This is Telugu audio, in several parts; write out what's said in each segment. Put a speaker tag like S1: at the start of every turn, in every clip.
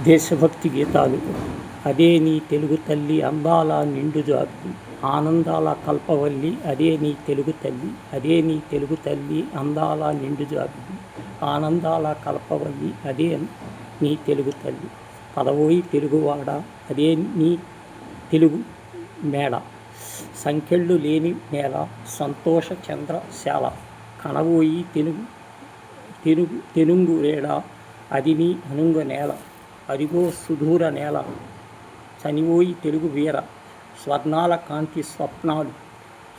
S1: దేశభక్తి గీతాలు. అదే నీ తెలుగు తల్లి అందాల నిండు జాబిలి, ఆనందాల కల్పవల్లి. అదే నీ తెలుగు తల్లి, అదే నీ తెలుగు తల్లి అందాల నిండు జాబిలి, ఆనందాల కల్పవల్లి. అదే నీ తెలుగు తల్లి. పదవోయి తెలుగువాడ, అదే నీ తెలుగు మేడ, సంకెళ్ళు లేని నేల, సంతోష చంద్రశాల. కనవోయి తెనుంగు రేడ, అది నీ అనుంగ నేల, అదిగో సుదూర నేల. చనివోయి తెలుగు వీర, స్వర్ణాల కాంతి స్వప్నాలు,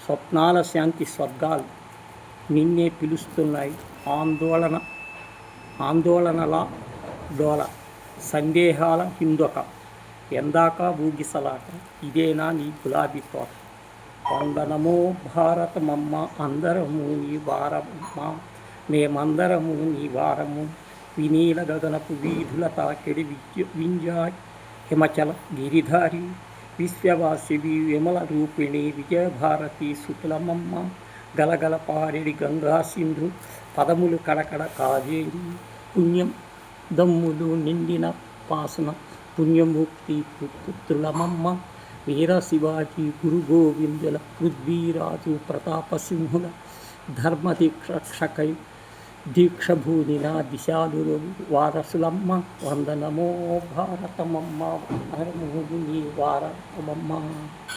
S1: స్వప్నాల శాంతి స్వర్గాలు నిన్నే పిలుస్తున్నాయి. ఆందోళనల డోల, సందేహాల హిందొక, ఎందాక ఊగిసలాట. ఇదేనా నీ గులాబీ తోట. వందనమో భారతమమ్మ, అందరము నీ వారమమ్మ, మేమందరము నీ వారము. వినీల గగనపు వీధుల తాకిడి వింజాయ్ హిమచల గిరిధారి, విశ్వవాసివి విమల రూపిణి, విజయభారతి సుతులమమ్మ. గలగల పారెడి గంగా సింధు, పదములు కడకడ కావేరి, పుణ్యం దమ్ములు నిండిన పాసన, పుణ్యముక్తి పుత్రులమమ్మ. వీర శివాజీ గురు గోవిందుల, పృథ్వీరాజు ప్రతాపసింహుల, ధర్మదీక్షకై దీక్షభూనిన దిశాలు వారసులమ్మ. వందనమో భారతమమ్మ, అందరము నీ వారమమ్మ.